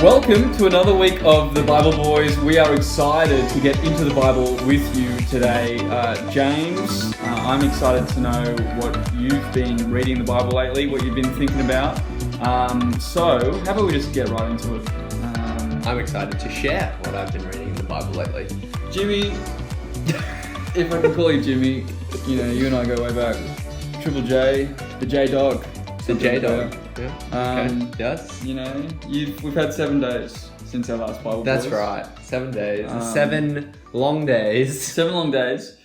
Welcome to another week of the Bible Boys. We are excited to get into the Bible with you today. James, I'm excited to know what you've been reading the Bible lately, what you've been thinking about. So, how about we just get right into it? I'm excited to share what I've been reading in the Bible lately. Jimmy, if I can call you Jimmy, you know, you and I go way back. Triple J, the J-Dog. The J-Dog. Yeah. Okay. Yes. You know, we've had 7 days since our last Bible. That's Boys. right. 7 days. 7 long days. 7 long days.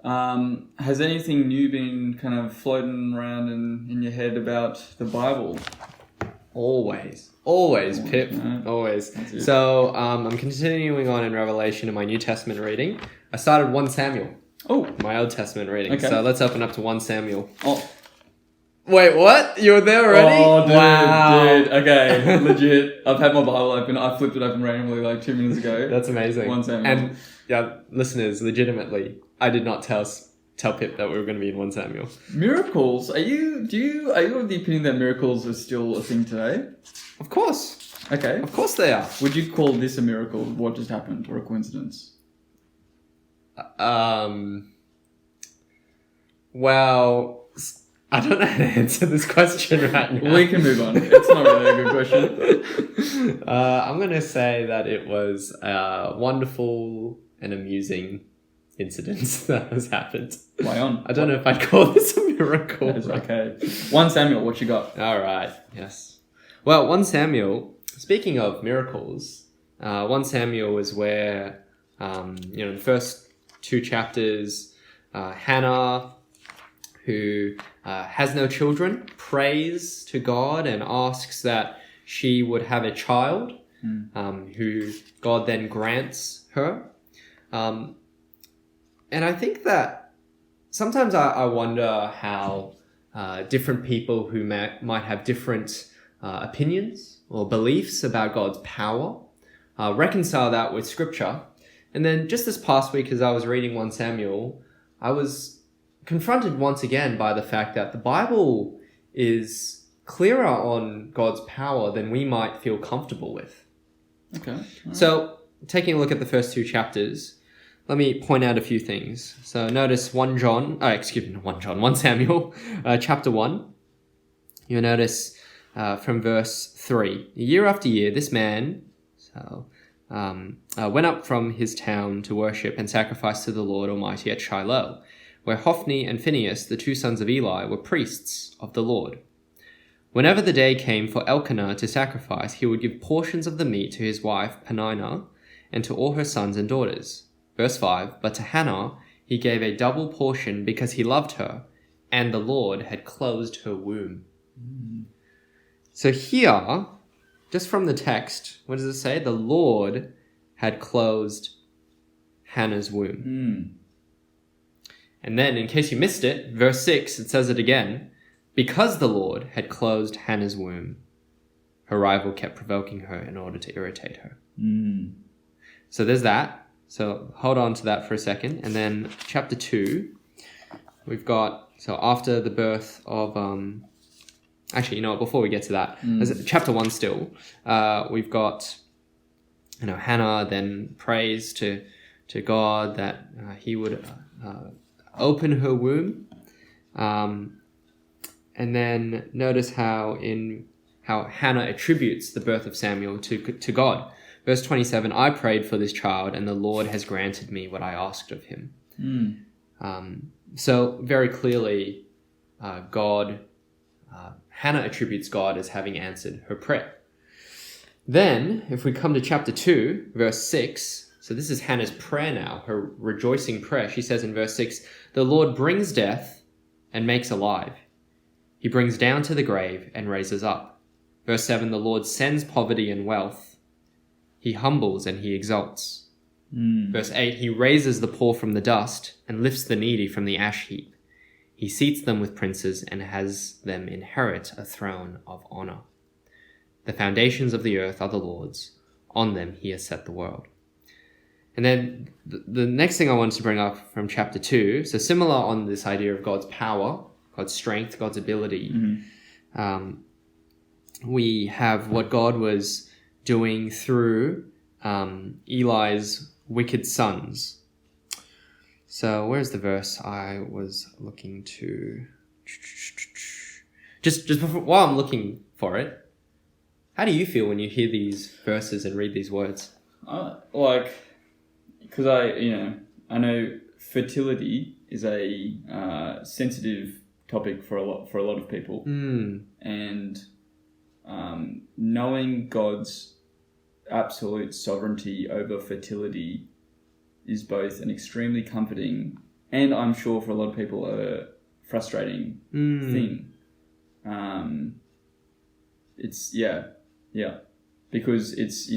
Has anything new been kind of floating around in your head about the Bible? Always, Pip. No. Always. So I'm continuing on in Revelation in my New Testament reading. I started 1 Samuel. Oh. My Old Testament reading. Okay. So let's open up to 1 Samuel. Oh. Wait, what? You were there already? Oh, dude, wow. dude. Okay, legit. I've had my Bible open. I flipped it open randomly like 2 minutes ago. That's amazing. 1 Samuel. And yeah, listeners, legitimately, I did not tell Pip that we were going to be in 1 Samuel. Miracles. Are you of the opinion that miracles are still a thing today? Of course. Okay. Of course they are. Would you call this a miracle? What just happened, or a coincidence? Well, I don't know how to answer this question right now. We can move on. It's not really a good question. I'm going to say that it was a wonderful and amusing incident that has happened. Play on. I don't know if I'd call this a miracle. That is okay. 1 Samuel, what you got? All right. Yes. Well, 1 Samuel, speaking of miracles, 1 Samuel is where, in the first 2 chapters, Hannah, who has no children, prays to God and asks that she would have a child, who God then grants her. And I think that sometimes I wonder how different people who might have different opinions or beliefs about God's power reconcile that with Scripture. And then just this past week, as I was reading 1 Samuel, I was confronted once again by the fact that the Bible is clearer on God's power than we might feel comfortable with. Okay. So, taking a look at the first 2 chapters, let me point out a few things. So, notice 1 Samuel, chapter 1. You'll notice from verse 3. Year after year, this man went up from his town to worship and sacrifice to the Lord Almighty at Shiloh, where Hophni and Phinehas, the 2 sons of Eli, were priests of the Lord. Whenever the day came for Elkanah to sacrifice, he would give portions of the meat to his wife Peninnah and to all her sons and daughters. Verse 5, but to Hannah he gave a double portion because he loved her, and the Lord had closed her womb. So here, just from the text, what does it say? The Lord had closed Hannah's womb. And then, in case you missed it, verse 6, it says it again. Because the Lord had closed Hannah's womb, her rival kept provoking her in order to irritate her. So there's that. So hold on to that for a second. And then chapter 2, we've got, so after the birth of, actually, you know what, before we get to that, chapter 1 still, we've got, Hannah then prays to God that he would open her womb, and then notice how Hannah attributes the birth of Samuel to God. Verse 27, I prayed for this child, and the Lord has granted me what I asked of him. So very clearly, Hannah attributes God as having answered her prayer. Then, if we come to chapter 2, verse 6, so this is Hannah's prayer now, her rejoicing prayer. She says in verse 6, the Lord brings death and makes alive. He brings down to the grave and raises up. Verse 7, the Lord sends poverty and wealth. He humbles and he exalts. Verse 8, he raises the poor from the dust and lifts the needy from the ash heap. He seats them with princes and has them inherit a throne of honor. The foundations of the earth are the Lord's. On them he has set the world. And then the next thing I wanted to bring up from chapter 2, so similar on this idea of God's power, God's strength, God's ability, we have what God was doing through Eli's wicked sons. So where's the verse I was looking to? Just before, while I'm looking for it, how do you feel when you hear these verses and read these words? Because I know fertility is a sensitive topic for a lot of people, and knowing God's absolute sovereignty over fertility is both an extremely comforting and, I'm sure, for a lot of people, a frustrating thing. It's because it's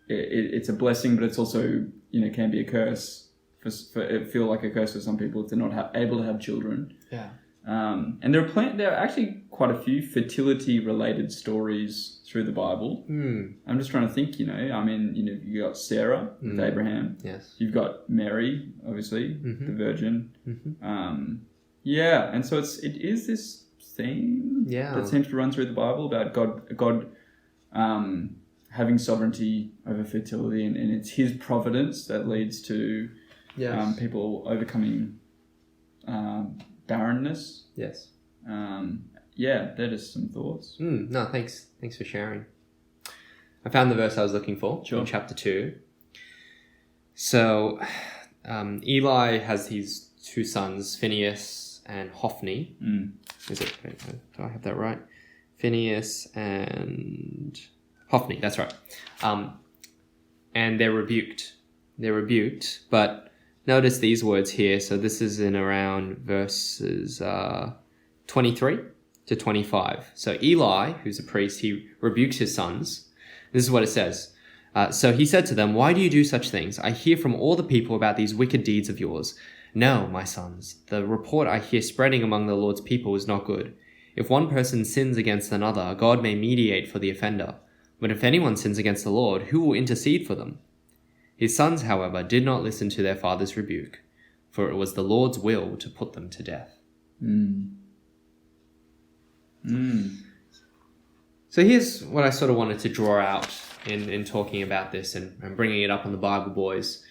it's a blessing, but it's also can be a curse. It feel like a curse for some people if they're not able to have children. Yeah. And there are actually quite a few fertility related stories through the Bible. I'm just trying to think. You got Sarah with Abraham. Yes. You've got Mary, obviously, the Virgin. And so it is this theme that seems to run through the Bible about God having sovereignty over fertility, and it's His providence that leads to people overcoming barrenness. Yes. They're just some thoughts. No, thanks for sharing. I found the verse I was looking for in chapter 2. So Eli has these two sons, Phineas and Hophni. Is it? Do I have that right? Phineas and Hophni, that's right. And they're rebuked. But notice these words here. So this is in around verses 23 to 25. So Eli, who's a priest, he rebukes his sons. This is what it says. So he said to them, "Why do you do such things? I hear from all the people about these wicked deeds of yours. No, my sons, the report I hear spreading among the Lord's people is not good. If one person sins against another, God may mediate for the offender. But if anyone sins against the Lord, who will intercede for them?" His sons, however, did not listen to their father's rebuke, for it was the Lord's will to put them to death. So here's what I sort of wanted to draw out in talking about this and bringing it up on the Bible Boys.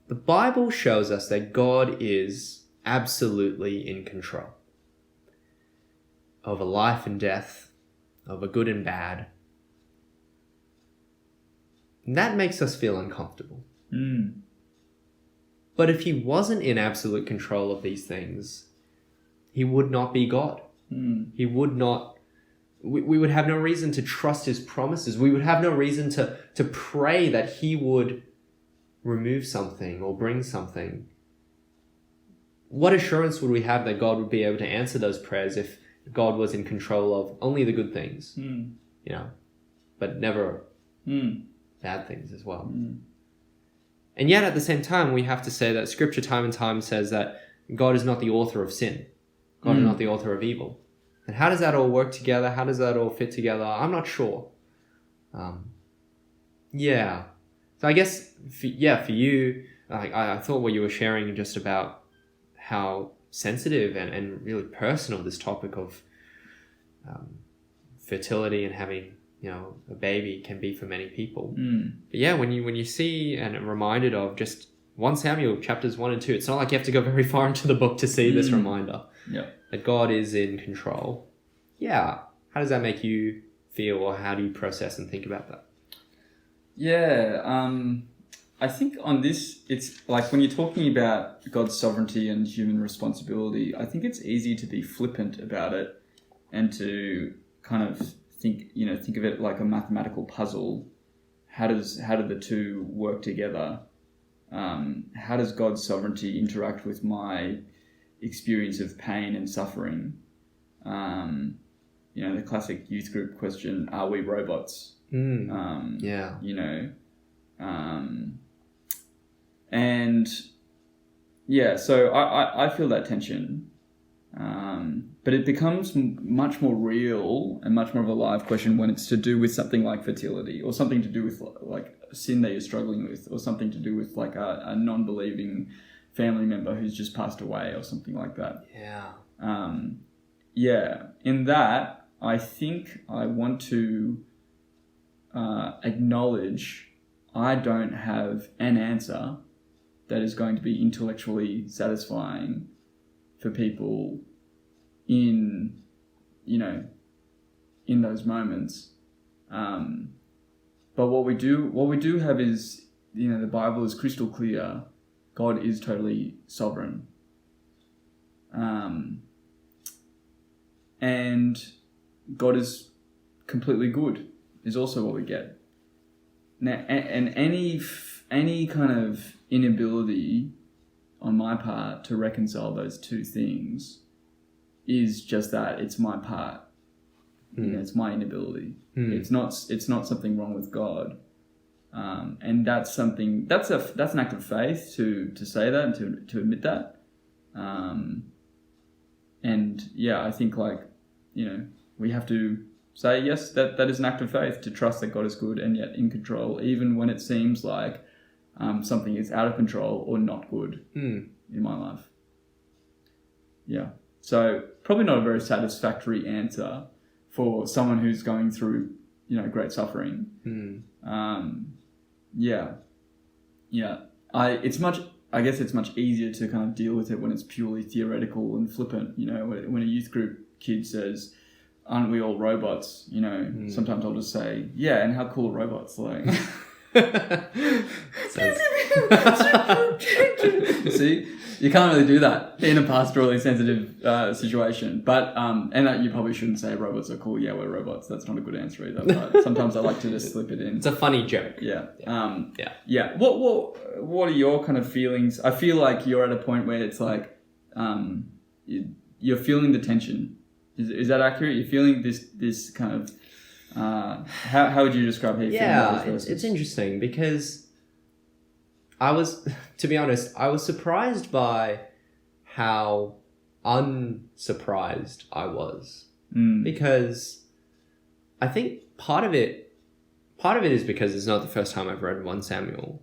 The Bible shows us that God is absolutely in control over life and death, over good and bad. And that makes us feel uncomfortable. But if He wasn't in absolute control of these things, He would not be God. He would not... We would have no reason to trust His promises. We would have no reason to pray that He would remove something or bring something. What assurance would we have that God would be able to answer those prayers if God was in control of only the good things, but never bad things as well? And yet at the same time, we have to say that Scripture time and time says that God is not the author of sin. God is not the author of evil. And how does that all work together? How does that all fit together? I'm not sure. So I guess, for you, I thought what you were sharing just about how sensitive and really personal this topic of fertility and having a baby can be for many people. But yeah, when you see and are reminded of just 1 Samuel chapters 1 and 2, it's not like you have to go very far into the book to see this reminder that God is in control. Yeah. How does that make you feel, or how do you process and think about that? I think on this, it's like when you're talking about God's sovereignty and human responsibility, I think it's easy to be flippant about it and to kind of think of it like a mathematical puzzle. How do the two work together? How does God's sovereignty interact with my experience of pain and suffering? The classic youth group question, are we robots? So I feel that tension. But it becomes much more real and much more of a live question when it's to do with something like fertility, or something to do with like a sin that you're struggling with, or something to do with like a non-believing family member who's just passed away, or something like that. In that, I think I want to acknowledge I don't have an answer that is going to be intellectually satisfying for people in those moments. But what we do have is, the Bible is crystal clear. God is totally sovereign. And God is completely good is also what we get. Now, and any kind of inability on my part to reconcile those two things is just that. It's my part. It's my inability. It's not something wrong with God. And that's something that's an act of faith to say that and to admit that. And yeah, I think we have to say yes, that is an act of faith, to trust that God is good and yet in control, even when it seems like something is out of control or not good in my life. Yeah. So probably not a very satisfactory answer for someone who's going through, great suffering. Yeah. I guess it's much easier to kind of deal with it when it's purely theoretical and flippant. When a youth group kid says, "Aren't we all robots?" Sometimes I'll just say, "Yeah, and how cool are robots?" See, you can't really do that in a pastorally sensitive situation. But you probably shouldn't say robots are cool. Yeah, we're robots. That's not a good answer either. But sometimes I like to just slip it in. It's a funny joke. Yeah. Yeah. What are your kind of feelings? I feel like you're at a point where it's like you're feeling the tension. Is that accurate? You're feeling this kind of how would you describe how you feel about those verses? It's interesting because to be honest, I was surprised by how unsurprised I was. Because I think part of it is because it's not the first time I've read 1 Samuel.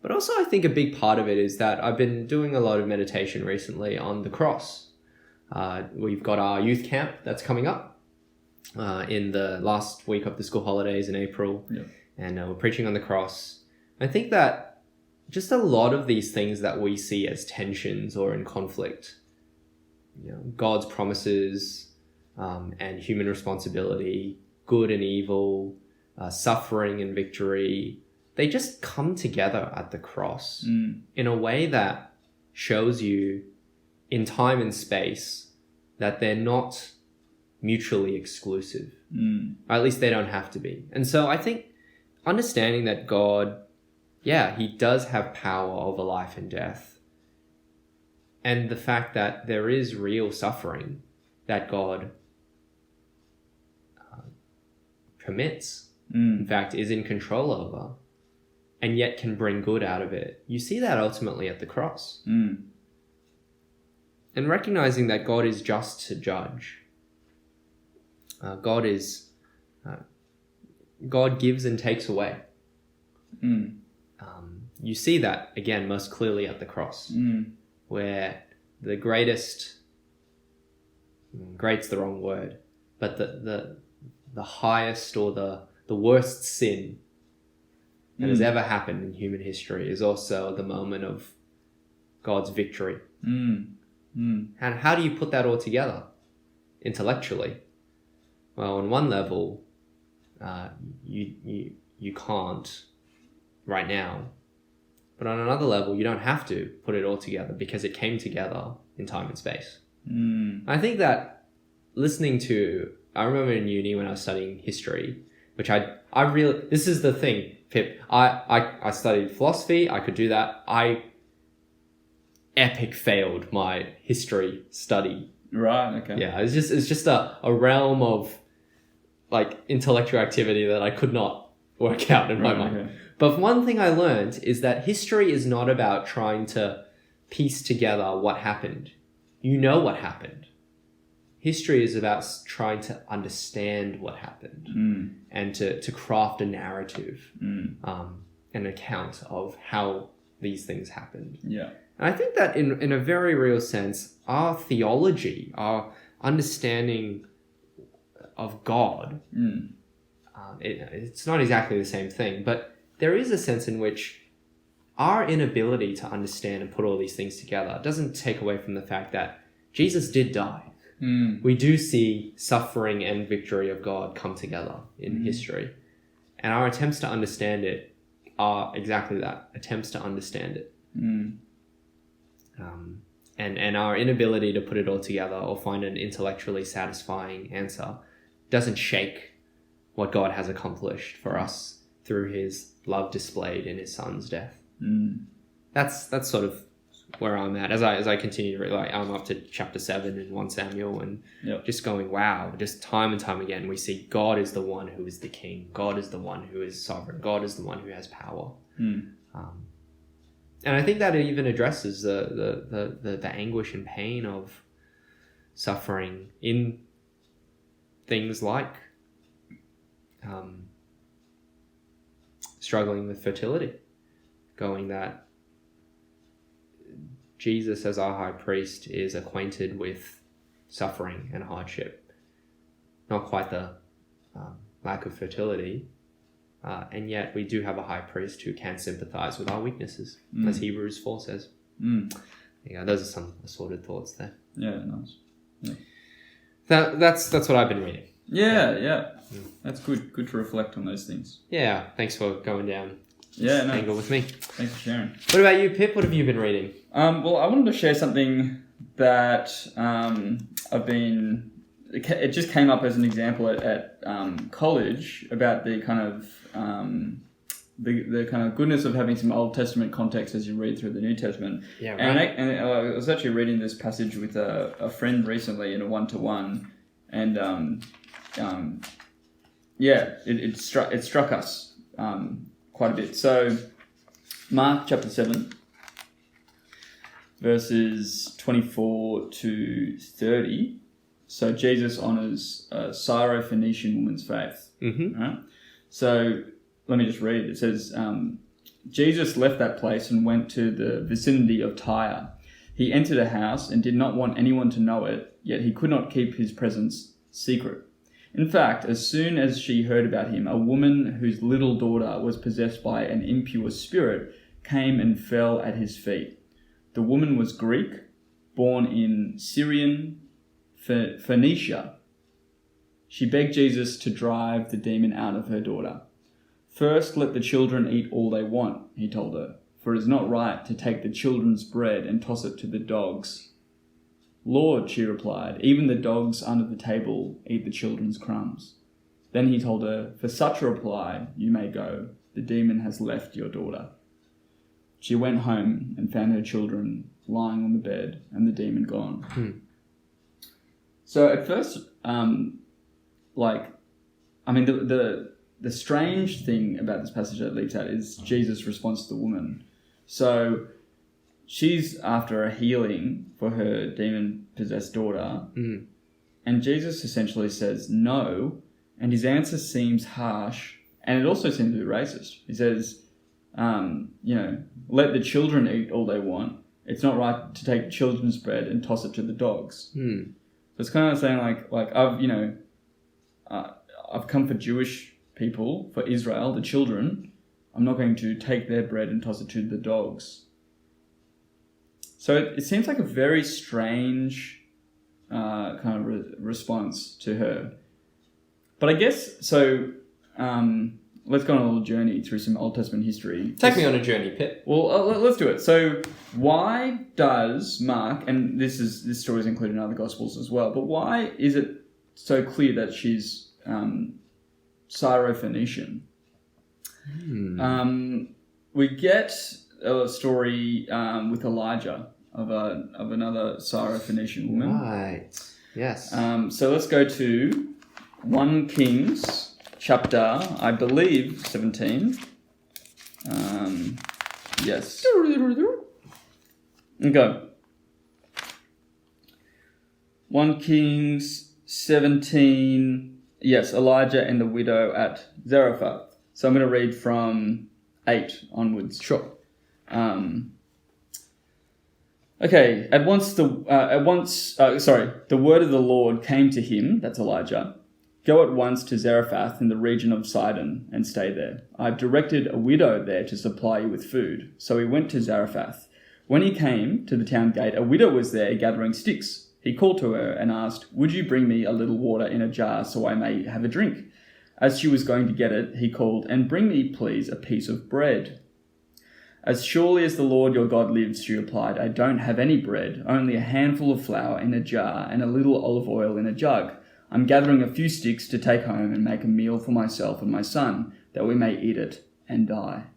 But also I think a big part of it is that I've been doing a lot of meditation recently on the cross. We've got our youth camp that's coming up in the last week of the school holidays in April. Yeah. And we're preaching on the cross. I think that just a lot of these things that we see as tensions or in conflict, God's promises and human responsibility, good and evil, suffering and victory, they just come together at the cross in a way that shows you in time and space that they're not mutually exclusive. Or at least they don't have to be. And so I think understanding that God, he does have power over life and death. And the fact that there is real suffering that God permits, in fact, is in control over, and yet can bring good out of it. You see that ultimately at the cross. And recognizing that God is just to judge. God gives and takes away. You see that, again, most clearly at the cross, where the great's the wrong word, but the highest or the worst sin that has ever happened in human history is also the moment of God's victory. And how do you put that all together intellectually? Well, on one level, you can't right now. But on another level, you don't have to put it all together because it came together in time and space. I think that I remember in uni when I was studying history, which this is the thing, Pip. I studied philosophy. I could do that. I epic failed my history study. Right. Okay. Yeah. It's just a realm of intellectual activity that I could not work out in my mind. Okay. But one thing I learned is that history is not about trying to piece together what happened. You know what happened. History is about trying to understand what happened and to craft a narrative, an account of how these things happened. Yeah. And I think that in a very real sense, our theology, our understanding of God, it's not exactly the same thing, but there is a sense in which our inability to understand and put all these things together doesn't take away from the fact that Jesus did die. We do see suffering and victory of God come together in history. And our attempts to understand it are exactly that, attempts to understand it. And our inability to put it all together or find an intellectually satisfying answer doesn't shake what God has accomplished for us through his love displayed in his son's death. That's sort of where I'm at as I continue to read. Like, I'm up to chapter 7 in 1 Samuel and just going, wow, just time and time again we see God is the one who is the king. God is the one who is sovereign. God is the one who has power. And I think that it even addresses the anguish and pain of suffering in things like struggling with fertility, going that Jesus as our high priest is acquainted with suffering and hardship, not quite the lack of fertility, and yet we do have a high priest who can sympathize with our weaknesses, as Hebrews 4 says. Yeah, those are some assorted thoughts there. Yeah, nice. Yeah. That's what I've been reading. Yeah. That's good. Good to reflect on those things. Yeah, thanks for going down this angle with me. Thanks for sharing. What about you, Pip? What have you been reading? Well, I wanted to share something that I've been... It just came up as an example at college about the kind of the kind of goodness of having some Old Testament context as you read through the New Testament. Yeah, right. And I was actually reading this passage with a friend recently in a 1-to-1, and it struck us quite a bit. So Mark chapter 7, verses 24 to 30. So Jesus honors a Syrophoenician woman's faith. Right? So let me just read. It says, Jesus left that place and went to the vicinity of Tyre. He entered a house and did not want anyone to know it, yet he could not keep his presence secret. In fact, as soon as she heard about him, a woman whose little daughter was possessed by an impure spirit came and fell at his feet. The woman was Greek, born in Syrian Phoenicia. She begged Jesus to drive the demon out of her daughter. First, let the children eat all they want, he told her, for it is not right to take the children's bread and toss it to the dogs. Lord, she replied, even the dogs under the table eat the children's crumbs. Then he told her, for such a reply, you may go. The demon has left your daughter. She went home and found her children lying on the bed and the demon gone. So at first, the strange thing about this passage that leaps out is Jesus' response to the woman. So she's after a healing for her demon-possessed daughter, and Jesus essentially says no, and his answer seems harsh, and it also seems to be racist. He says, let the children eat all they want. It's not right to take children's bread and toss it to the dogs. So it's kind of saying like I've come for Jewish people, for Israel, the children. I'm not going to take their bread and toss it to the dogs. So it seems like a very strange kind of response to her. But I guess, so let's go on a little journey through some Old Testament history. Take me on a journey, Pip. Well, let's do it. So why does Mark, and this story is included in other Gospels as well, but why is it so clear that she's Syrophoenician? We get a story with Elijah of another Syrophoenician woman. Right. Yes. So let's go to 1 Kings chapter, I believe, 17. Yes. Okay. 1 Kings 17. Yes, Elijah and the widow at Zarephath. So I'm going to read from 8 onwards. Sure. Okay. The word of the Lord came to him, that's Elijah. Go at once to Zarephath in the region of Sidon and stay there. I've directed a widow there to supply you with food. So he went to Zarephath. When he came to the town gate, a widow was there gathering sticks. He called to her and asked, "Would you bring me a little water in a jar so I may have a drink?" As she was going to get it, he called, "And bring me, please, a piece of bread." "As surely as the Lord your God lives," she replied, "I don't have any bread, only a handful of flour in a jar and a little olive oil in a jug. I'm gathering a few sticks to take home and make a meal for myself and my son, that we may eat it and die."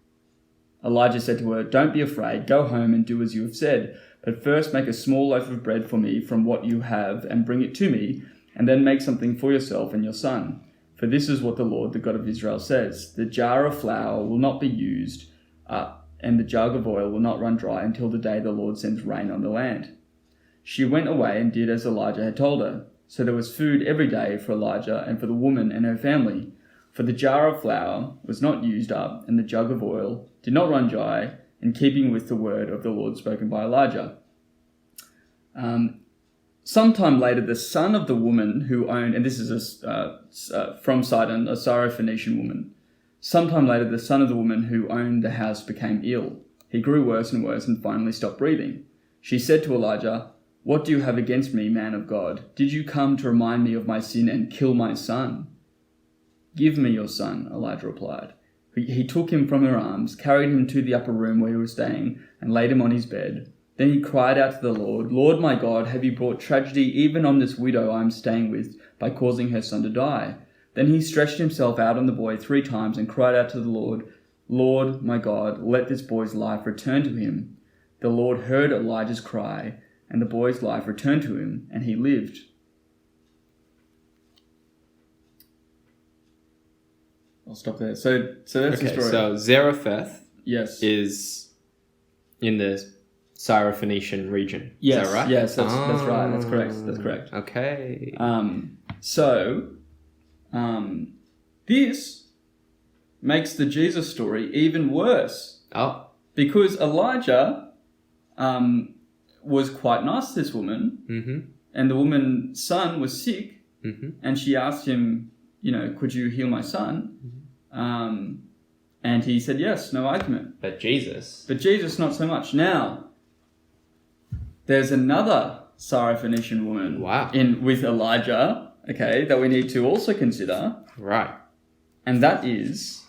Elijah said to her, "Don't be afraid. Go home and do as you have said. But first make a small loaf of bread for me from what you have and bring it to me, and then make something for yourself and your son. For this is what the Lord, the God of Israel, says. The jar of flour will not be used, and the jug of oil will not run dry until the day the Lord sends rain on the land." She went away and did as Elijah had told her. So there was food every day for Elijah and for the woman and her family. For the jar of flour was not used up, and the jug of oil did not run dry, in keeping with the word of the Lord spoken by Elijah. Sometime later, the son of the woman who owned, and this is from Sidon, a Syrophoenician woman. Sometime later, the son of the woman who owned the house became ill. He grew worse and finally stopped breathing. She said to Elijah, "What do you have against me, man of God? Did you come to remind me of my sin and kill my son?" "Give me your son," Elijah replied. He took him from her arms, carried him to the upper room where he was staying, and laid him on his bed. Then he cried out to the Lord, "Lord my God, have you brought tragedy even on this widow I am staying with by causing her son to die?" Then he stretched himself out on the boy 3 times and cried out to the Lord, "Lord my God, let this boy's life return to him." The Lord heard Elijah's cry, and the boy's life returned to him, and he lived. I'll stop there. So that's the story. So Zarephath Yes. is in the Syrophoenician region. Yes. Is that right? Yes, that's right. That's correct. Okay. This makes the Jesus story even worse. Oh. Because Elijah was quite nice to this woman, and the woman's son was sick, and she asked him, "Could you heal my son?" And he said, "Yes, no argument." But Jesus, not so much. Now, there's another Syrophoenician woman with Elijah, okay, that we need to also consider. Right. And that is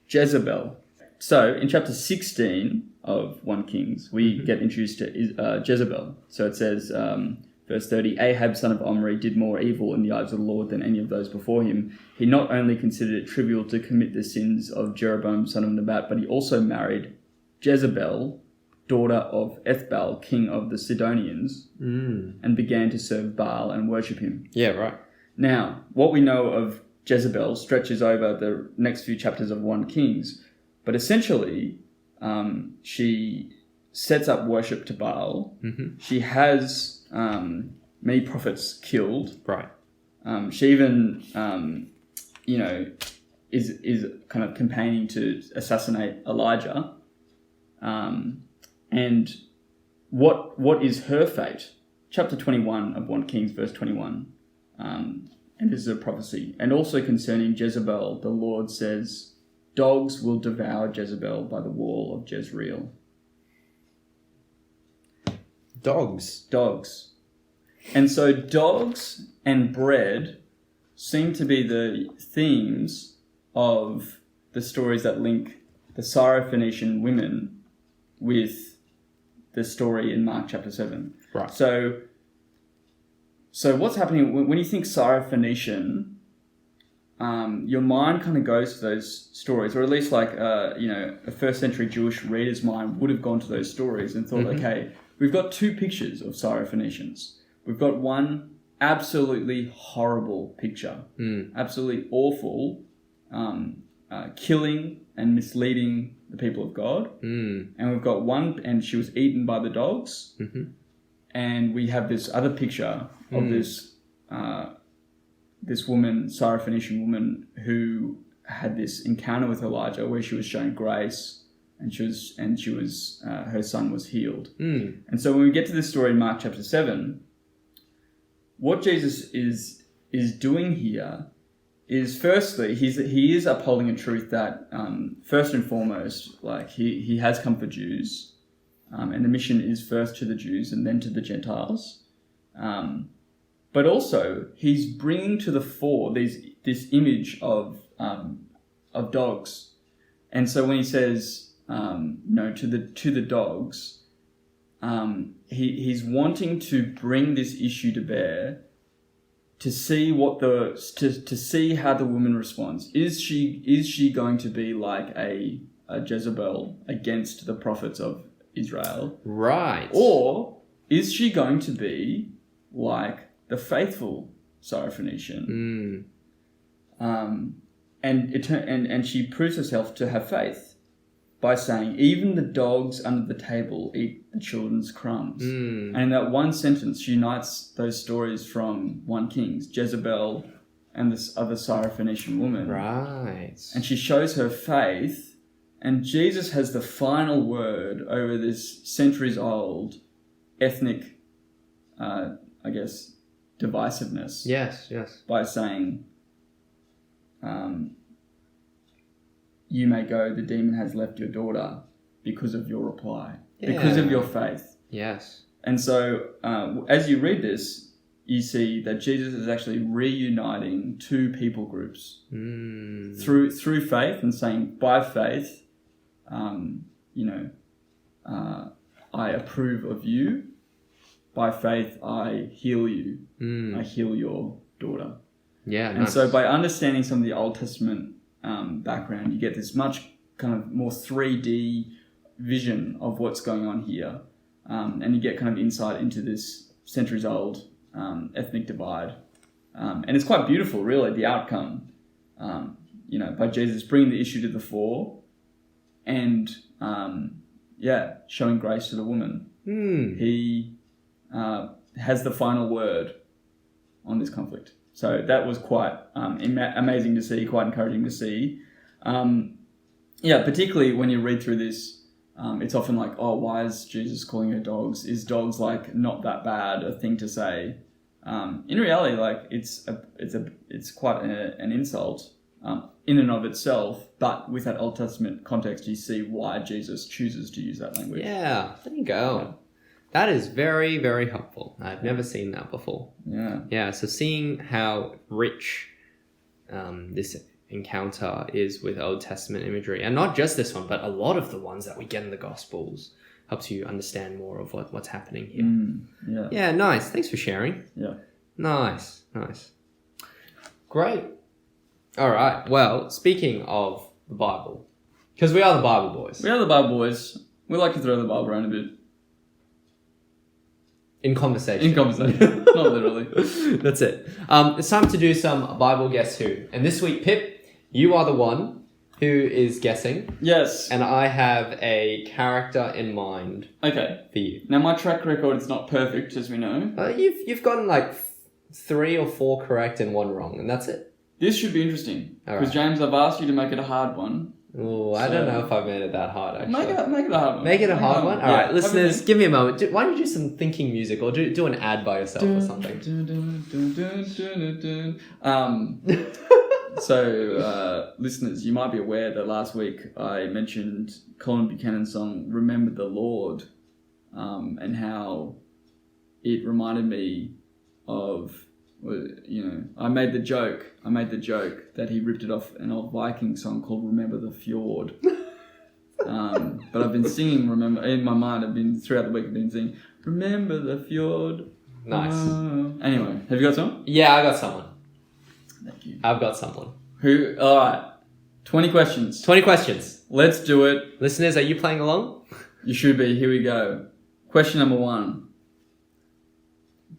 Jezebel. So in chapter 16 of 1 Kings, we get introduced to Jezebel. So it says, verse 30, "Ahab, son of Omri, did more evil in the eyes of the Lord than any of those before him. He not only considered it trivial to commit the sins of Jeroboam, son of Nebat, but he also married Jezebel, daughter of Ethbaal, king of the Sidonians, and began to serve Baal and worship him." Yeah, right. Now, what we know of Jezebel stretches over the next few chapters of 1 Kings, but essentially, she sets up worship to Baal. She has many prophets killed. Right. She even, is kind of campaigning to assassinate Elijah. And what is her fate? Chapter 21 of 1 Kings, verse 21. And this is a prophecy. "And also concerning Jezebel, the Lord says, dogs will devour Jezebel by the wall of Jezreel." Dogs. And so dogs and bread seem to be the themes of the stories that link the Syrophoenician women with the story in Mark chapter 7. Right. So what's happening when you think Syrophoenician, your mind kind of goes to those stories, or at least a first century Jewish reader's mind would have gone to those stories and thought, okay, we've got 2 pictures of Syrophoenicians. We've got one absolutely horrible picture, absolutely awful, killing and misleading the people of God. And we've got one, and she was eaten by the dogs. And we have this other picture of this woman, Syrophoenician woman, who had this encounter with Elijah where she was shown grace, and her son was healed. And so when we get to this story in Mark chapter 7, what Jesus is doing here is, firstly, he is upholding a truth that, first and foremost, like he has come for Jews, and the mission is first to the Jews and then to the Gentiles. But also he's bringing to the fore this image of dogs, and so when he says to the dogs, he's wanting to bring this issue to bear, to see to see how the woman responds. Is she going to be like a Jezebel against the prophets of Israel, right? Or is she going to be like the faithful Syrophoenician? And she proves herself to have faith by saying, even the dogs under the table eat the children's crumbs. And in that one sentence, she unites those stories from 1 Kings, Jezebel and this other Syrophoenician woman. Right. And she shows her faith, and Jesus has the final word over this centuries-old ethnic, divisiveness. Yes. By saying, you may go, the demon has left your daughter because of your reply, because of your faith. Yes. And so as you read this, you see that Jesus is actually reuniting two people groups through faith, and saying, by faith, I approve of you. By faith, I heal you. I heal your daughter. Yeah. And so by understanding some of the Old Testament background, you get this much kind of more 3D vision of what's going on here. And you get kind of insight into this centuries-old ethnic divide. And it's quite beautiful, really, the outcome, by Jesus bringing the issue to the fore and, showing grace to the woman. He has the final word on this conflict. So that was quite amazing to see, quite encouraging to see. Particularly when you read through this, it's often like, oh, why is Jesus calling her dogs? Is dogs like not that bad a thing to say? In reality, like it's quite an insult in and of itself. But with that Old Testament context, you see why Jesus chooses to use that language. Yeah, there you go. Yeah. That is very, very helpful. I've never seen that before. Yeah, so seeing how rich this encounter is with Old Testament imagery, and not just this one, but a lot of the ones that we get in the Gospels, helps you understand more of what's happening here. Yeah, nice. Thanks for sharing. Yeah. Nice. Great. All right, well, speaking of the Bible, because we are the Bible boys. We are the Bible boys. We like to throw the Bible around a bit. In conversation. Not literally. That's it. It's time to do some Bible Guess Who. And this week, Pip, you are the one who is guessing. Yes. And I have a character in mind. Okay. For you. Now, my track record is not perfect, as we know. You've gotten like 3 or 4 correct and 1 wrong, and that's it. This should be interesting. Because, James, I've asked you to make it a hard one. Oh, I don't know if I've made it that hard, actually. Make it a hard one. Make it a hard one? All right, listeners, give me a moment. Why don't you do some thinking music, or do an ad by yourself or something? Listeners, you might be aware that last week I mentioned Colin Buchanan's song, Remember the Lord, and how it reminded me of... I made the joke that he ripped it off an old Viking song called Remember the Fjord. But I've been singing in my mind, throughout the week I've been singing Remember the Fjord. Nice. Anyway, have you got someone? Yeah, I got someone. Thank you. I've got someone. Who? Alright. 20 questions. 20 questions. Let's do it. Listeners, are you playing along? You should be. Here we go. Question number 1.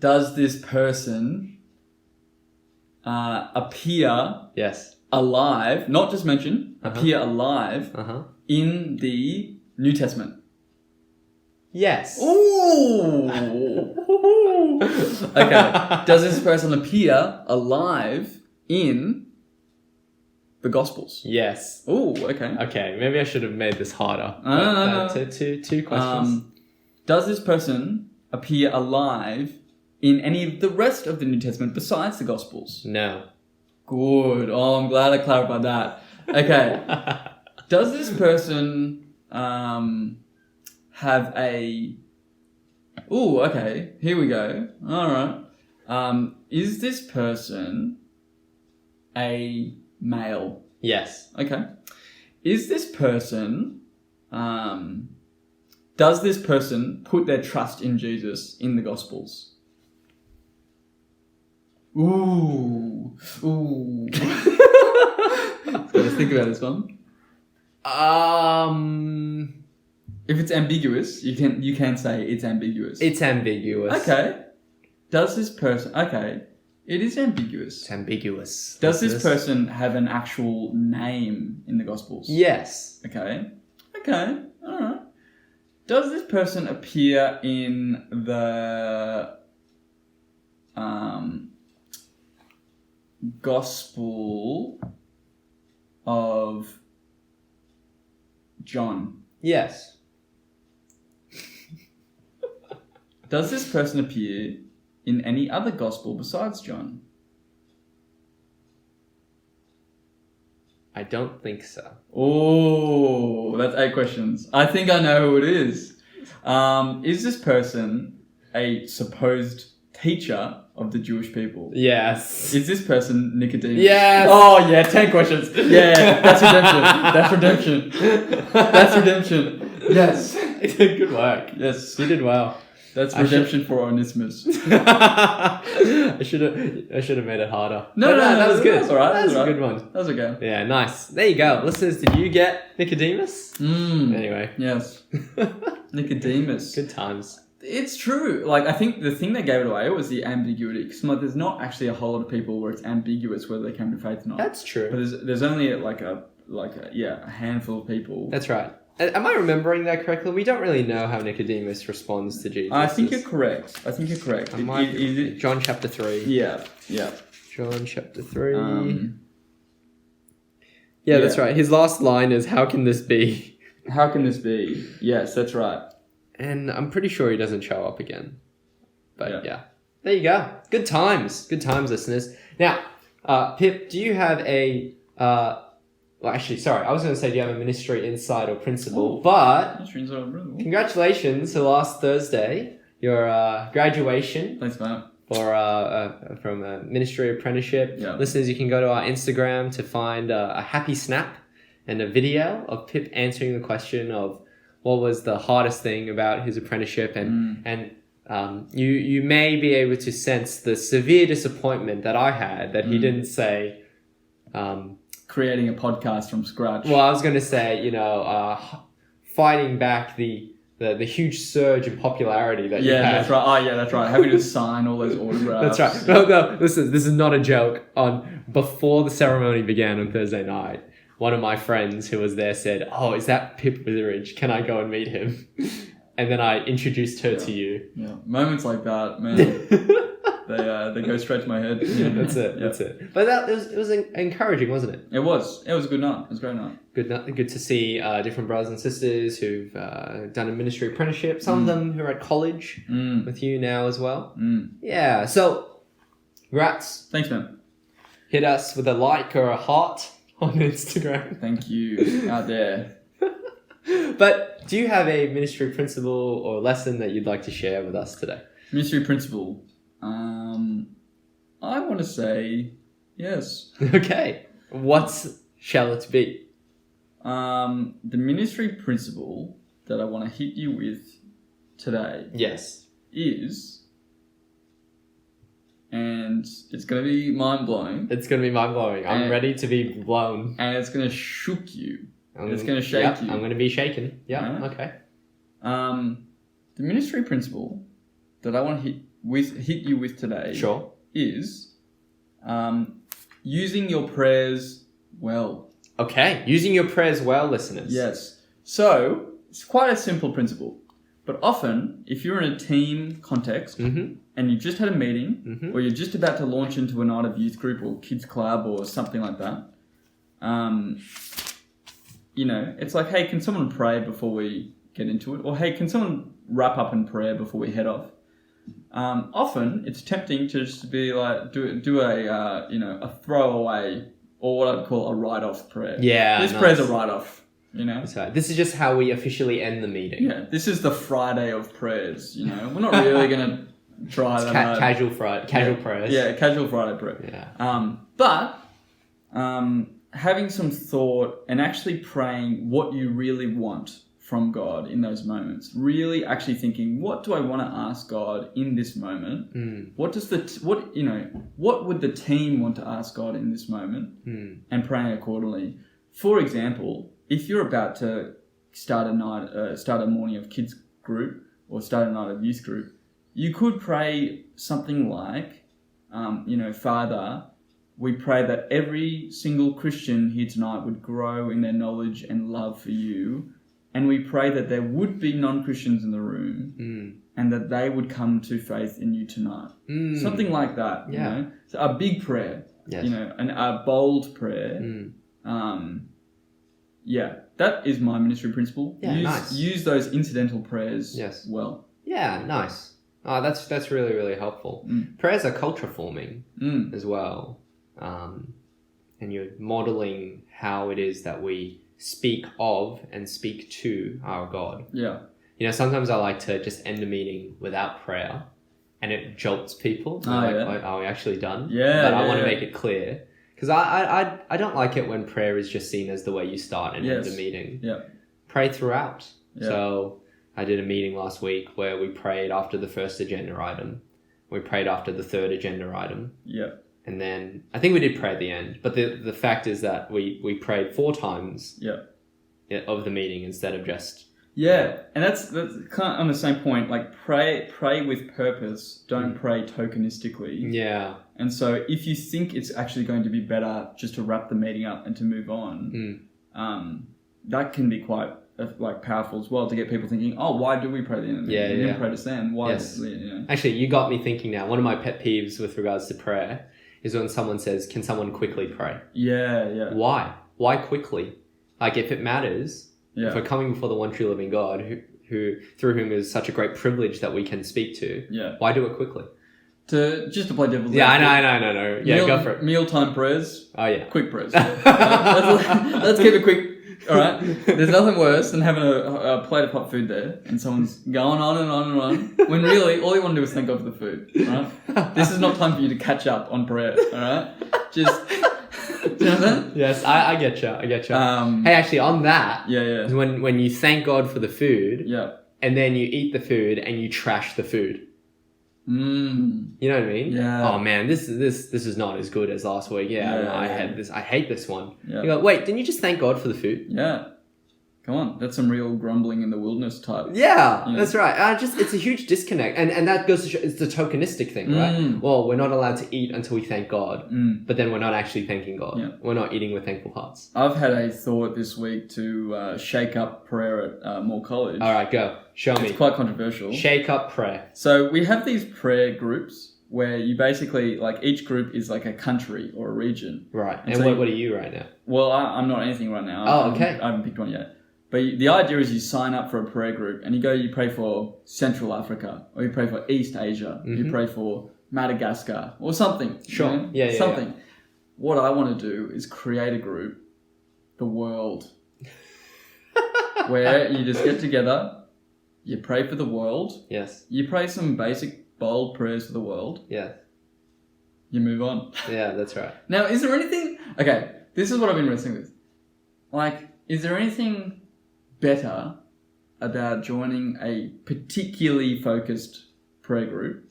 Does this person... appear alive, not just mention, appear alive in the New Testament? Yes. Ooh! Okay. Does this person appear alive in the Gospels? Yes. Ooh, okay. Okay, maybe I should have made this harder. No. Two questions. Does this person appear alive in any of the rest of the New Testament besides the Gospels? No. Good. Oh, I'm glad I clarified that. Okay. Does this person have a... Ooh, okay. Here we go. All right. Is this person a male? Yes. Okay. Is this person... does this person put their trust in Jesus in the Gospels? Ooh. Let's think about this one. If it's ambiguous, you can say it's ambiguous. It's ambiguous. Okay. Does this person... Okay. It is ambiguous. It's ambiguous. Does this person have an actual name in the Gospels? Yes. Okay. All right. Does this person appear in the Gospel of John? Yes. Does this person appear in any other Gospel besides John? I don't think so. Oh, that's 8 questions. I think I know who it is. Is this person a supposed teacher of the Jewish people? Yes. Is this person Nicodemus? Yes. Oh, yeah, 10 questions. Yeah, that's redemption. That's redemption. Yes. Good work. Yes. You did well. That's redemption for Onesimus. I should have made it harder. No, that was good. That's all right. That was all a right. good one. That was okay. Yeah, nice. There you go. Listeners, did you get Nicodemus? Anyway. Yes. Nicodemus. Good times. It's true. Like, I think the thing that gave it away was the ambiguity. Because like, there's not actually a whole lot of people where it's ambiguous whether they came to faith or not. That's true. But there's only a handful of people. That's right. Am I remembering that correctly? We don't really know how Nicodemus responds to Jesus. I think you're correct. John chapter 3. Yeah. John chapter 3. Yeah, that's right. His last line is, "How can this be?" How can this be? Yes, that's right. And I'm pretty sure he doesn't show up again. But yeah. There you go. Good times. Good times, listeners. Now, Pip, do you have a... Well, actually, sorry. I was going to say, do you have a ministry insight or principle? But congratulations to last Thursday, your graduation. Thanks, mate. From a ministry apprenticeship. Yeah. Listeners, you can go to our Instagram to find a happy snap and a video of Pip answering the question of what was the hardest thing about his apprenticeship, and you may be able to sense the severe disappointment that I had that he didn't say. Creating a podcast from scratch. Well, I was going to say, fighting back the huge surge in popularity that you had. That's right. Oh, yeah, that's right. Having to sign all those autographs. That's right. No, this is not a joke. Before the ceremony began on Thursday night, one of my friends who was there said, "Oh, is that Pip Witheridge? Can I go and meet him?" And then I introduced her to you. Yeah, moments like that, man. They go straight to my head. That's it. But it was encouraging, wasn't it? It was a good night. It was a great night. Good to see different brothers and sisters who've done a ministry apprenticeship. Some of them who are at college with you now as well. Yeah. So, congrats. Thanks, man. Hit us with a like or a heart on Instagram. Thank you out there. But do you have a ministry principle or lesson that you'd like to share with us today? Ministry principle. I want to say yes. Okay. What shall it be? The ministry principle that I want to hit you with today. Yes. Is, and it's going to be mind-blowing. It's going to be mind-blowing. I'm ready to be blown. And it's going to shook you. It's going to shake you. I'm going to be shaken. Yeah, Right? okay. The ministry principle that I want to hit you with today is using your prayers well. Okay, using your prayers well, listeners. Yes. So, it's quite a simple principle. But often, if you're in a team context and you've just had a meeting or you're just about to launch into a night of youth group or kids club or something like that, it's like, hey, can someone pray before we get into it? Or hey, can someone wrap up in prayer before we head off? often it's tempting to just be like do a a throwaway or what I'd call a write-off prayer. Yeah, this nice. prayer's a write-off. So this is just how we officially end the meeting. Yeah, this is the Friday of prayers. We're not really gonna try that. Casual prayers. Yeah, casual Friday prayer. Yeah. But having some thought and actually praying what you really want from God in those moments. Really actually thinking, what do I want to ask God in this moment? What would the team want to ask God in this moment? And praying accordingly. For example, if you're about to start a morning of kids group or start a night of youth group, you could pray something like, Father, we pray that every single Christian here tonight would grow in their knowledge and love for you. And we pray that there would be non-Christians in the room and that they would come to faith in you tonight. Something like that. Yeah. So a big prayer, yes. And a bold prayer. That is my ministry principle. Yeah, nice. Use those incidental prayers well. Yeah, nice. Oh, that's really, really helpful. Prayers are culture forming as well. And you're modeling how it is that we speak of and speak to our God. Yeah. Sometimes I like to just end a meeting without prayer and it jolts people. Are we actually done? Yeah. But I want to make it clear. Because I don't like it when prayer is just seen as the way you start and end a meeting. Yeah. Pray throughout. Yeah. So I did a meeting last week where we prayed after the first agenda item. We prayed after the third agenda item. Yeah. And then I think we did pray at the end. But the fact is that we prayed 4 times of the meeting instead of just... Yeah. And that's kind of on the same point. Like pray with purpose. Don't pray tokenistically. Yeah. And so if you think it's actually going to be better just to wrap the meeting up and to move on, that can be quite powerful as well to get people thinking, oh, why do we pray the end of the meeting? We didn't pray to stand. Why? Yes. Actually, you got me thinking now. One of my pet peeves with regards to prayer is when someone says, can someone quickly pray? Yeah. Why? Why quickly? Like if it matters, if we're coming before the one true living God who through whom is such a great privilege that we can speak to, why do it quickly? To play devil's advocate. I know. Yeah, go for it. Mealtime prayers. Oh, yeah. Quick prayers. Let's keep it quick. All right. There's nothing worse than having a plate of hot food there and someone's going on and on and on when really all you want to do is thank God for the food. All right. This is not time for you to catch up on prayer. All right. Just. Do you know that? Yes, I get you. Hey, actually, on that, is when you thank God for the food, and then you eat the food and you trash the food. You know what I mean? Yeah. Oh man, this is not as good as last week. I had this. I hate this one. Yeah. You go, wait, didn't you just thank God for the food? Yeah. Come on, that's some real grumbling in the wilderness type. Yeah, that's right. It's a huge disconnect, and that goes to show, it's the tokenistic thing, right? Well, we're not allowed to eat until we thank God, but then we're not actually thanking God. Yeah. We're not eating with thankful hearts. I've had a thought this week to shake up prayer at Moore College. All right, go. Show me. It's quite controversial. Shake up prayer. So we have these prayer groups where you basically, each group is like a country or a region. Right. And so what are you right now? Well, I'm not anything right now. Oh, okay. I haven't picked one yet. But the idea is you sign up for a prayer group and you pray for Central Africa or you pray for East Asia. You pray for Madagascar or something. Sure. Something. Yeah. What I want to do is create a group, the world, where you just get together, you pray for the world. Yes. You pray some basic, bold prayers for the world. Yeah. You move on. Yeah, that's right. Now, is there anything... Okay, this is what I've been wrestling with. Is there anything better about joining a particularly focused prayer group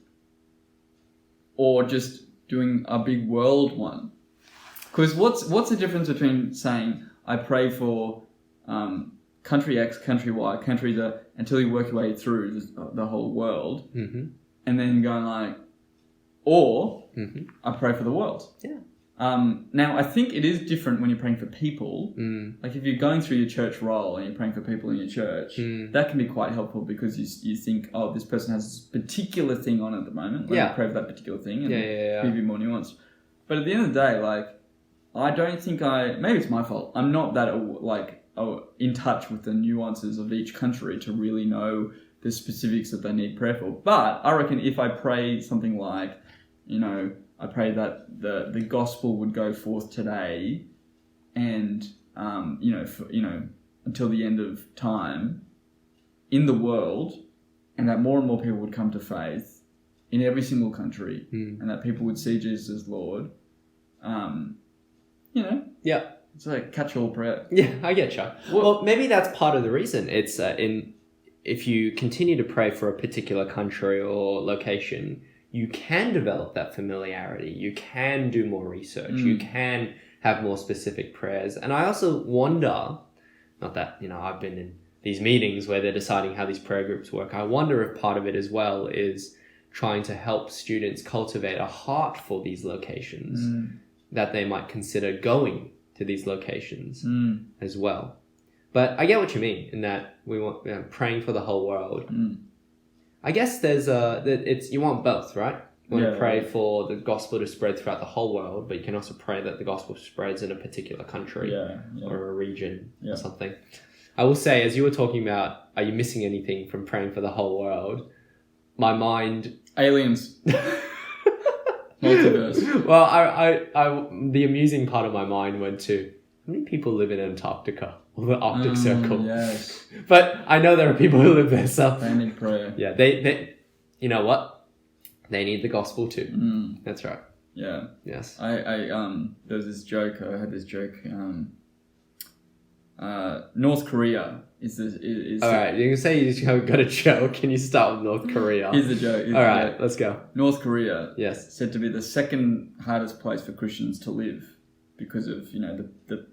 or just doing a big world one? Because what's the difference between saying I pray for country X, country Y, country Z until you work your way through the whole world, and then going I pray for the world. Yeah. Now, I think it is different when you're praying for people. If you're going through your church role and you're praying for people in your church, that can be quite helpful because you think, oh, this person has this particular thing on at the moment. Let me pray for that particular thing and be a bit more nuanced. But at the end of the day, I don't think maybe it's my fault. I'm not that in touch with the nuances of each country to really know the specifics that they need prayer for. But I reckon if I pray something like, I pray that the gospel would go forth today, and until the end of time in the world, and that more and more people would come to faith in every single country, and that people would see Jesus as Lord. Yeah. It's like catch-all prayer. Yeah, I get you. Well, maybe that's part of the reason. It's if you continue to pray for a particular country or location, you can develop that familiarity. You can do more research. You can have more specific prayers. And I also wonder, not that, I've been in these meetings where they're deciding how these prayer groups work. I wonder if part of it as well is trying to help students cultivate a heart for these locations, that they might consider going to these locations as well. But I get what you mean in that we want praying for the whole world. I guess there's you want both, right? You want to pray for the gospel to spread throughout the whole world, but you can also pray that the gospel spreads in a particular country or a region or something. I will say, as you were talking about, are you missing anything from praying for the whole world? My mind... Aliens. Multiverse. Well, I the amusing part of my mind went to, how many people live in Antarctica or the Arctic Circle? Yes. But I know there are people who live there, so... They need prayer. Yeah, they you know what? They need the gospel too. That's right. Yeah. Yes. There's this joke, I had this joke, North Korea is Alright, you can say you've got a joke. Can you start with North Korea? Here's the joke. Alright, let's go. North Korea, yes, said to be the second hardest place for Christians to live because of the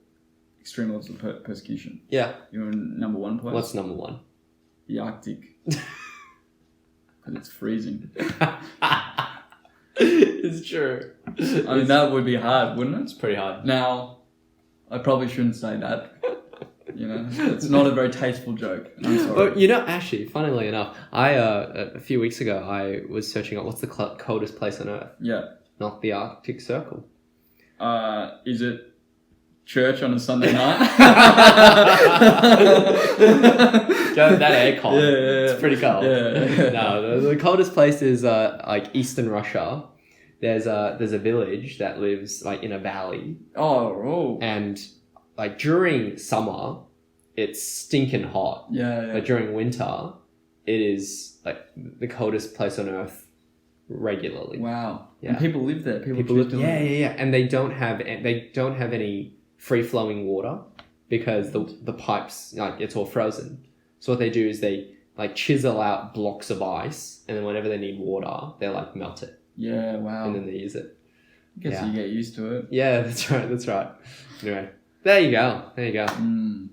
extreme levels of persecution. Yeah. You're in number one place. What's number one? The Arctic. Because it's freezing. It's true. I mean, that would be hard, wouldn't it? It's pretty hard. Now, I probably shouldn't say that. It's not a very tasteful joke. I'm sorry. Well, actually, funnily enough, I a few weeks ago I was searching up what's the coldest place on Earth. Yeah. Not the Arctic Circle. Is it church on a Sunday night? Go that aircon. Yeah. It's pretty cold. Yeah. No, the coldest place is like Eastern Russia. There's a village that lives like in a valley. Oh. And like during summer, it's stinking hot. Yeah. But during winter, it is like the coldest place on Earth regularly. Wow. Yeah. And people live there. People live there. Yeah. And they don't have any free flowing water because the pipes, like, it's all frozen. So what they do is they like chisel out blocks of ice, and then whenever they need water, they like melt it. Yeah. Wow. And then they use it. I guess you get used to it. Yeah, that's right. Anyway, there you go.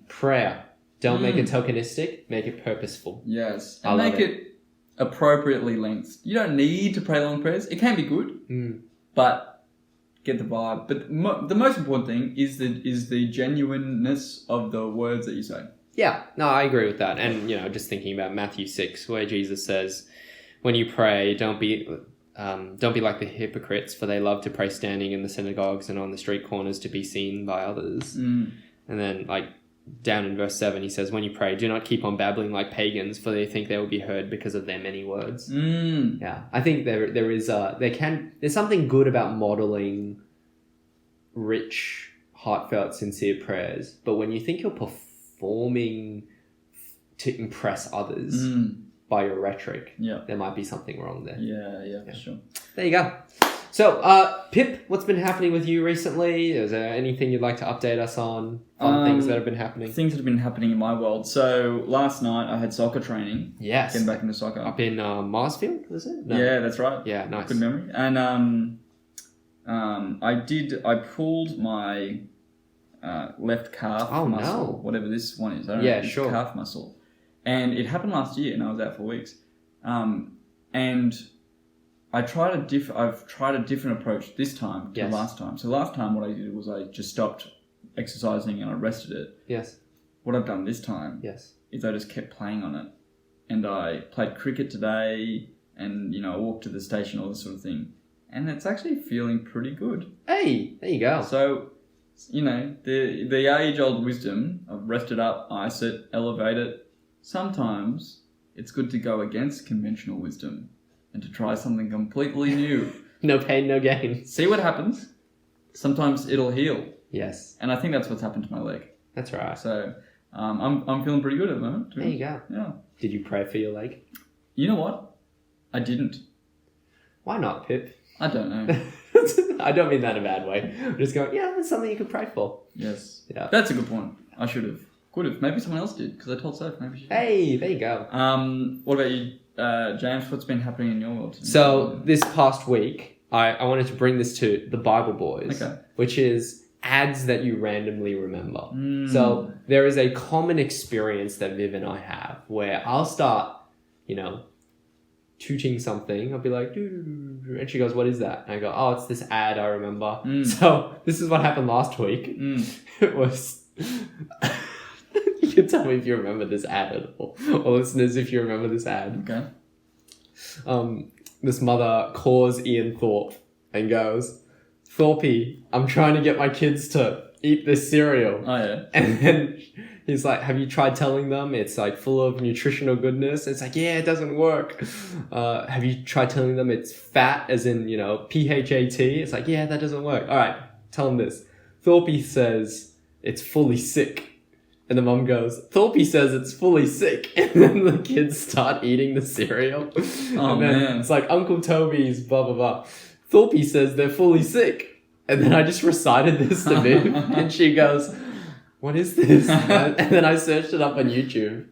Prayer. Don't make it tokenistic, make it purposeful. Yes. And make it appropriately length. You don't need to pray long prayers. It can be good, but get the vibe. But the most important thing is the genuineness of the words that you say. Yeah, no, I agree with that. And, just thinking about Matthew 6, where Jesus says, when you pray, don't be like the hypocrites, for they love to pray standing in the synagogues and on the street corners to be seen by others. And then, like, down in verse 7, he says, when you pray, do not keep on babbling like pagans, for they think they will be heard because of their many words. Yeah, I think there's something good about modeling rich, heartfelt, sincere prayers. But when you think you're performing to impress others by your rhetoric, there might be something wrong there. Yeah, for sure. There you go. So, Pip, what's been happening with you recently? Is there anything you'd like to update us on? Fun things that have been happening? Things that have been happening in my world. So, last night I had soccer training. Yes. Getting back into soccer. Up in Marsfield, was it? No. Yeah, that's right. Yeah, nice. Good memory. And I pulled my left calf muscle, whatever this one is. I don't know. Sure. Calf muscle. And it happened last year, and I was out for weeks. And I've tried a different approach this time to last time. So last time what I did was I just stopped exercising and I rested it. Yes. What I've done this time is I just kept playing on it. And I played cricket today, and I walked to the station, all this sort of thing. And it's actually feeling pretty good. Hey, there you go. So, the age-old wisdom of rest it up, ice it, elevate it, sometimes it's good to go against conventional wisdom and to try something completely new. No pain, no gain. See what happens. Sometimes it'll heal. Yes. And I think that's what's happened to my leg. That's right. So I'm feeling pretty good at the moment. There you go. Yeah. Did you pray for your leg? You know what? I didn't. Why not, Pip? I don't know. I don't mean that in a bad way. I'm just going, yeah, that's something you could pray for. Yes. Yeah. That's a good point. I should have. Could have. Maybe someone else did, because I told Soph. Maybe she did. Hey, there you go. What about you, James? What's been happening in your world? So, this past week, I wanted to bring this to the Bible Boys, which is ads that you randomly remember. So, there is a common experience that Viv and I have where I'll start, tooting something. I'll be like, doo-doo-doo-doo, and she goes, what is that? And I go, oh, it's this ad I remember. So this is what happened last week. It was, you can tell me if you remember this ad at all, or listeners if you remember this ad. Okay. This mother calls Ian Thorpe and goes, Thorpe, I'm trying to get my kids to eat this cereal. Oh yeah. And then he's like, have you tried telling them it's like full of nutritional goodness? It's like, yeah, it doesn't work. Have you tried telling them it's fat as in, PHAT? It's like, yeah, that doesn't work. All right, tell them this. Thorpe says it's fully sick. And the mum goes, Thorpe says it's fully sick. And then the kids start eating the cereal. Oh, and then man. It's like Uncle Toby's blah, blah, blah. Thorpe says they're fully sick. And then I just recited this to Viv. And she goes, what is this? And then I searched it up on YouTube.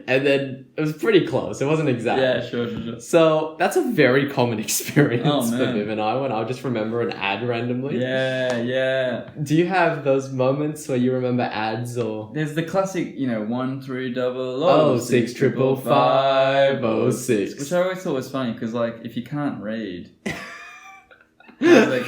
And then it was pretty close. It wasn't exact. Yeah, sure. So that's a very common experience for Viv and I when I'll just remember an ad randomly. Yeah. Do you have those moments where you remember ads or... There's the classic, 6 triple 506. Which I always thought was funny because, if you can't read... How's that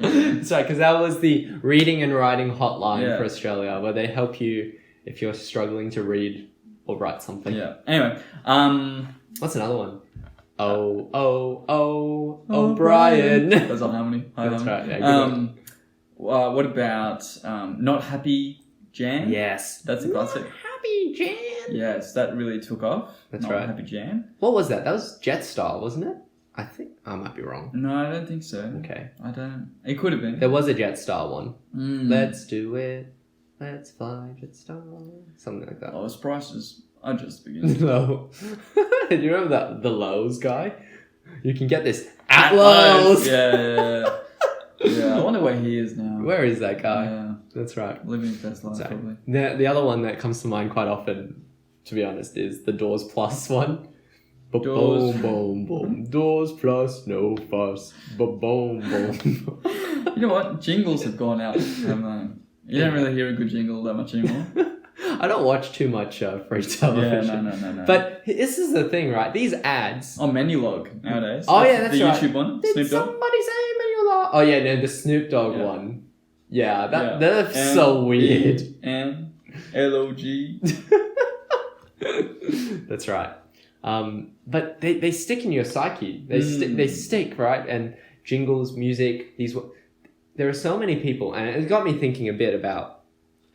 going? That's right, because that was the reading and writing hotline for Australia, where they help you if you're struggling to read or write something. Yeah. Anyway, what's another one? O'Brien. That's on Harmony. That's right. Yeah, good one. What about Not Happy Jam? Yes, that's a classic. Not Happy Jam. Yes, that really took off. That's Not right. Happy Jam. What was that? That was Jetstar, wasn't it? I think I might be wrong. No, I don't think so. Okay. I don't. It could have been. There was a Jetstar one. Let's do it. Let's fly Jetstar. Something like that. Lowest prices are just beginning. No. Do you remember the Lowe's guy? You can get this at Lowe's. Yeah. I wonder where he is now. Where is that guy? Yeah. That's right. Living his best life, probably. The other one that comes to mind quite often, to be honest, is the Doors Plus one. Doors. Boom, boom. Doors plus no fuss. Boom, boom. You know what? Jingles have gone out. You don't really hear a good jingle that much anymore. I don't watch too much free television. Yeah, no. But this is the thing, right? These ads... Oh, Menulog nowadays. Oh, yeah, that's the right. YouTube one. Did Snoop Dogg. somebody say Menulog? Oh, yeah, no, the Snoop Dogg one. Yeah, that's so weird. M-L-O-G. That's right. But they stick in your psyche. They stick, right? And jingles, music, there are so many people, and it got me thinking a bit about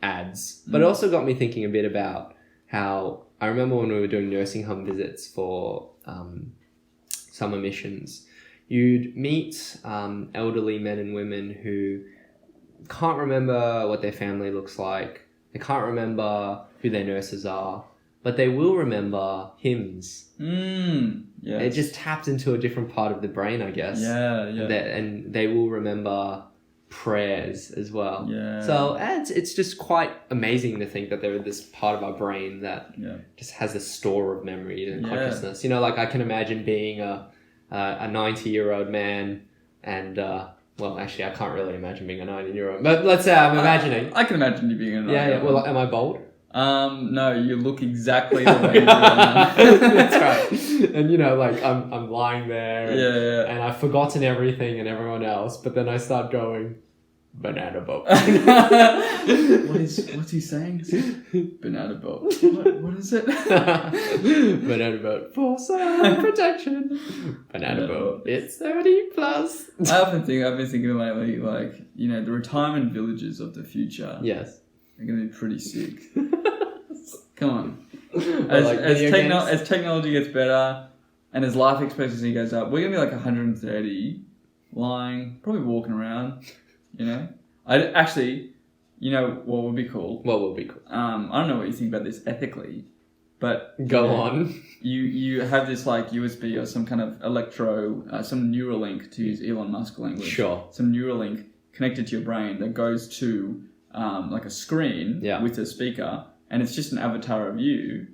ads, but it also got me thinking a bit about how I remember when we were doing nursing home visits for summer missions, you'd meet elderly men and women who can't remember what their family looks like. They can't remember who their nurses are. But they will remember hymns. Yes. It just taps into a different part of the brain, I guess. Yeah. And they will remember prayers as well. Yeah. So it's just quite amazing to think that there is this part of our brain that just has a store of memory and consciousness. I can imagine being a 90-year-old man and... well, actually, I can't really imagine being a 90-year-old. But let's say I'm imagining. I can imagine you being a 90-year-old. Yeah. Well, am I bold? No, you look exactly the way you do now. That's right. And I'm lying there and I've forgotten everything and everyone else, but then I start going, banana boat. What's he saying? Banana boat. What is it? Banana boat for some protection. Banana boat. It's 30 plus. I've been thinking lately, the retirement villages of the future. Yes. They're going to be pretty sick. Come on. As technology gets better and as life expectancy goes up, we're gonna be like 130, lying, probably walking around. You know, you know what would be cool? What would be cool? I don't know what you think about this ethically, but go on. You have this like USB or some kind of some Neuralink, to use Elon Musk language. Sure. Some Neuralink connected to your brain that goes to like a screen with a speaker, and it's just an avatar of you,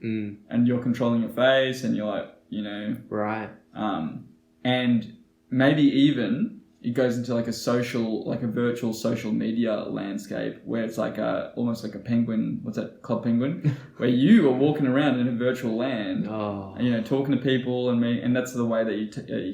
and you're controlling your face, and you're like, you know, right. And maybe even it goes into like a virtual social media landscape where it's like almost like a penguin. What's that? Club Penguin, where you are walking around in a virtual land, you know, talking to people, and that's the way that you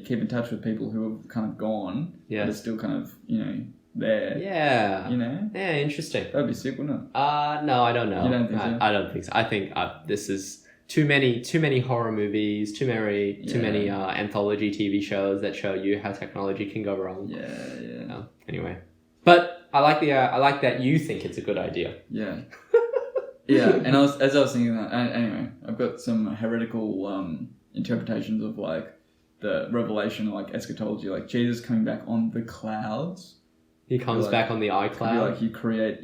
keep in touch with people who have kind of gone, but are still kind of, you know, there. Yeah. You know. Yeah, interesting. That'd be sick, wouldn't it? No, I don't know. You don't think so? I don't think so. I think this is too many horror movies, too many anthology TV shows that show you how technology can go wrong. Yeah. Anyway, but I like that you think it's a good idea. Yeah. Yeah, and I was thinking that. Anyway, I've got some heretical interpretations of like the revelation, like eschatology, like Jesus coming back on the clouds. He comes back on the iCloud. Like you create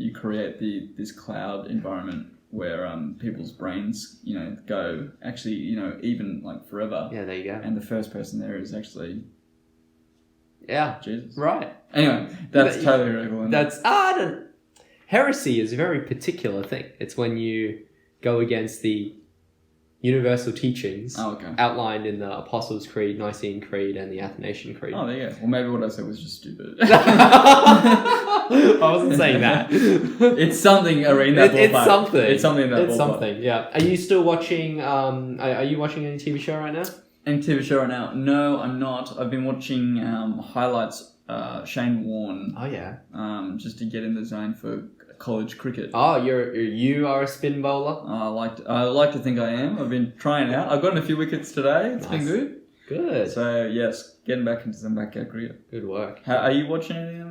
this cloud environment where people's brains, you know, go actually, you know, even like forever. Yeah, there you go. And the first person there is actually Jesus. Right. Anyway, that's totally heretical. Heresy is a very particular thing. It's when you go against the universal teachings outlined in the Apostles' Creed, Nicene Creed, and the Athanasian Creed. Oh, there you go. Well, maybe what I said was just stupid. I wasn't saying that. It's something in that ballpark. It's something. It's something in that ballpark. It's something, yeah. Are you still watching, are you watching any TV show right now? Any TV show right now? No, I'm not. I've been watching highlights, Shane Warne. Oh, yeah. Just to get in the zone for college cricket. Oh, you are a spin bowler? I like to think I am. I've been trying it out. I've gotten a few wickets today. It's been good. Good. So, yes, getting back into some backyard cricket. Good work. Are you watching anything?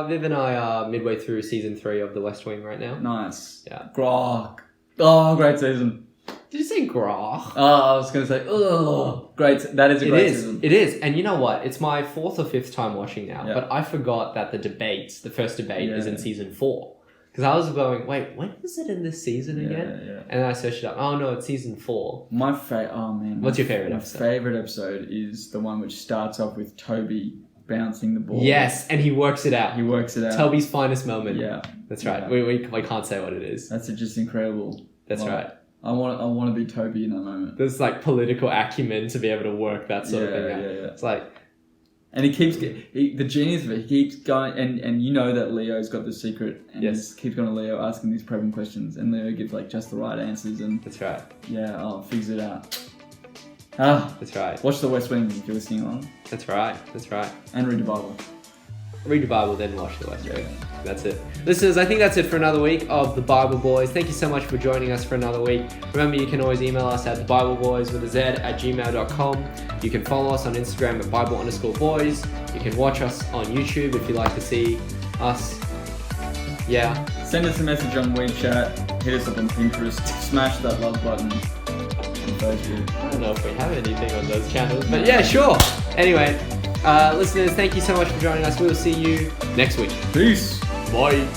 Viv and I are midway through season 3 of The West Wing right now. Nice. Yeah. Grok. Oh, great season. Did you say grok? Oh, I was going to say, great. That is a great season. It is. And you know what? It's my 4th or 5th time watching now, but I forgot that the first debate is in season 4. Because I was going, wait, when is it in this season again? Yeah. And then I searched it up. Oh, no, it's season 4. What's your favourite episode? My favourite episode is the one which starts off with Toby bouncing the ball. Yes, and he works it out. Toby's finest moment. Yeah. That's right. Yeah. We can't say what it is. That's just incredible. That's right. I want to be Toby in that moment. There's like political acumen to be able to work that sort of thing out. Yeah. It's like... And the genius of it, he keeps going, and you know that Leo's got the secret, and he keeps going to Leo asking these probing questions, and Leo gives like just the right answers, and that's right. Yeah, figures it out. That's right. Watch The West Wing if you're listening on. That's right. And read the Bible. Read the Bible, then watch The West Wing. That's it. Listeners, I think that's it for another week of The Bible Boys. Thank you so much for joining us for another week. Remember, you can always email us at thebibleboys@gmail.com. You can follow us on Instagram at Bible_boys. You can watch us on YouTube if you'd like to see us. Yeah. Send us a message on WeChat. Hit us up on Pinterest. Smash that love button. I don't know if we have anything on those channels, but yeah, sure. Anyway, listeners, thank you so much for joining us. We'll see you next week. Peace. Bye.